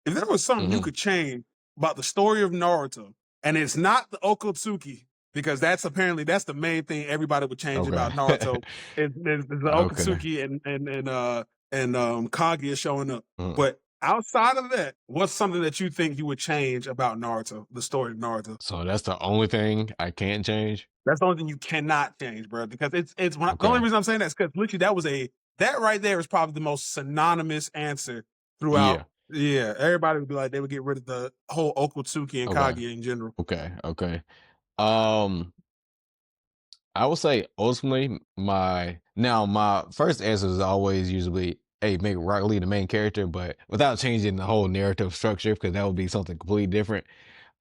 if there was something you Mm-hmm. could change about the story of Naruto, and it's not the Okatsuki, because that's the main thing everybody would change Okay. about Naruto is the Okay. Okatsuki and Kaguya showing up. Mm. But outside of that, what's something that you think you would change about Naruto, the story of Naruto? So that's the only thing I can't change. That's the only thing you cannot change, bro. Because the only Okay. reason I'm saying that is because literally that right there is probably the most synonymous answer throughout. Yeah. Yeah, everybody would be like they would get rid of the whole Okatsuki and Okay. Kaguya in general. Okay. Okay. Um, I would say ultimately my first answer is always usually, hey, make Rock Lee the main character, but without changing the whole narrative structure, because that would be something completely different.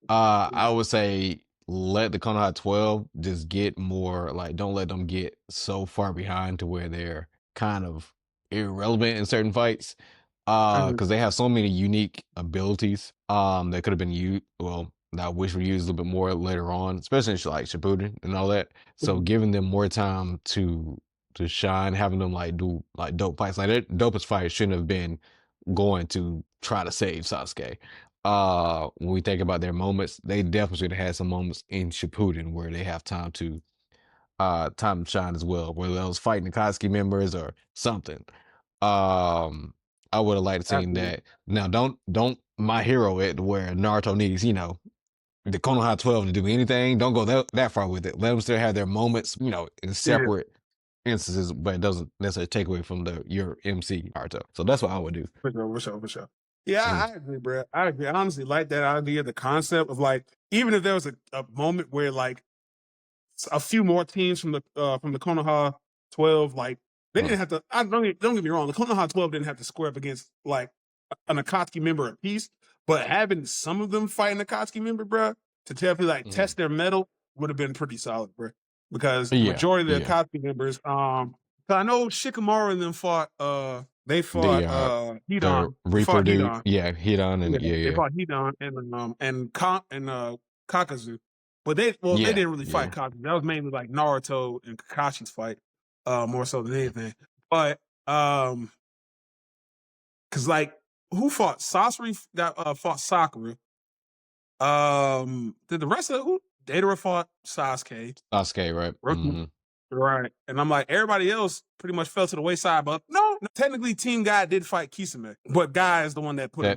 I would say let the Konoha 12 just get more, like, don't let them get so far behind to where they're kind of irrelevant in certain fights. Mhm, Because they have so many unique abilities that could have been used, well, that I wish were used a little bit more later on, especially in like Shippuden and all that. So mhm, giving them more time to shine, having them like do like dope fights. Like their dopest fight shouldn't have been going to try to save Sasuke. When we think about their moments, they definitely should have had some moments in Shippuden where they have time to shine as well, whether that was fighting the Katsuki members or something. Um I would have liked to seen absolutely. that. Now don't my hero it where Naruto needs, the Konoha 12 to do anything. Don't go that far with it. Let them still have their moments, in Yeah, separate instances, but it doesn't necessarily take away from your MC Naruto. So that's what I would do. for sure. Yeah, Mhm. I agree, bro. I agree. I honestly like that idea, the concept of like even if there was a moment where like a few more teams from the Konoha 12, like they Mm. didn't have to. Don't get me wrong, the Konoha 12 didn't have to square up against like an Akatsuki member apiece, but having some of them fighting an Akatsuki member, bro, to definitely like Mhm. test their metal would have been pretty solid, bro. Because the Yeah, majority of the yeah. Akatsuki members, so I know Shikamaru and them fought. They The fought the Hedon. They fought Reaper dude, Hedon. yeah, Hidan Yeah, and yeah, they yeah. fought Hedon and Kakazu. But they Yeah, didn't really fight yeah. Kakazu. That was mainly like Naruto and Kakashi's fight, more so than anything. But because like who fought Sasori got fought Sakura. Did the rest of who Datara fought Sasuke, Sasuke, right? Roku, Mhm. right? And I'm like everybody else pretty much fell to the wayside. But no, technically Team Guy did fight Kisame, but Guy is the one that put him That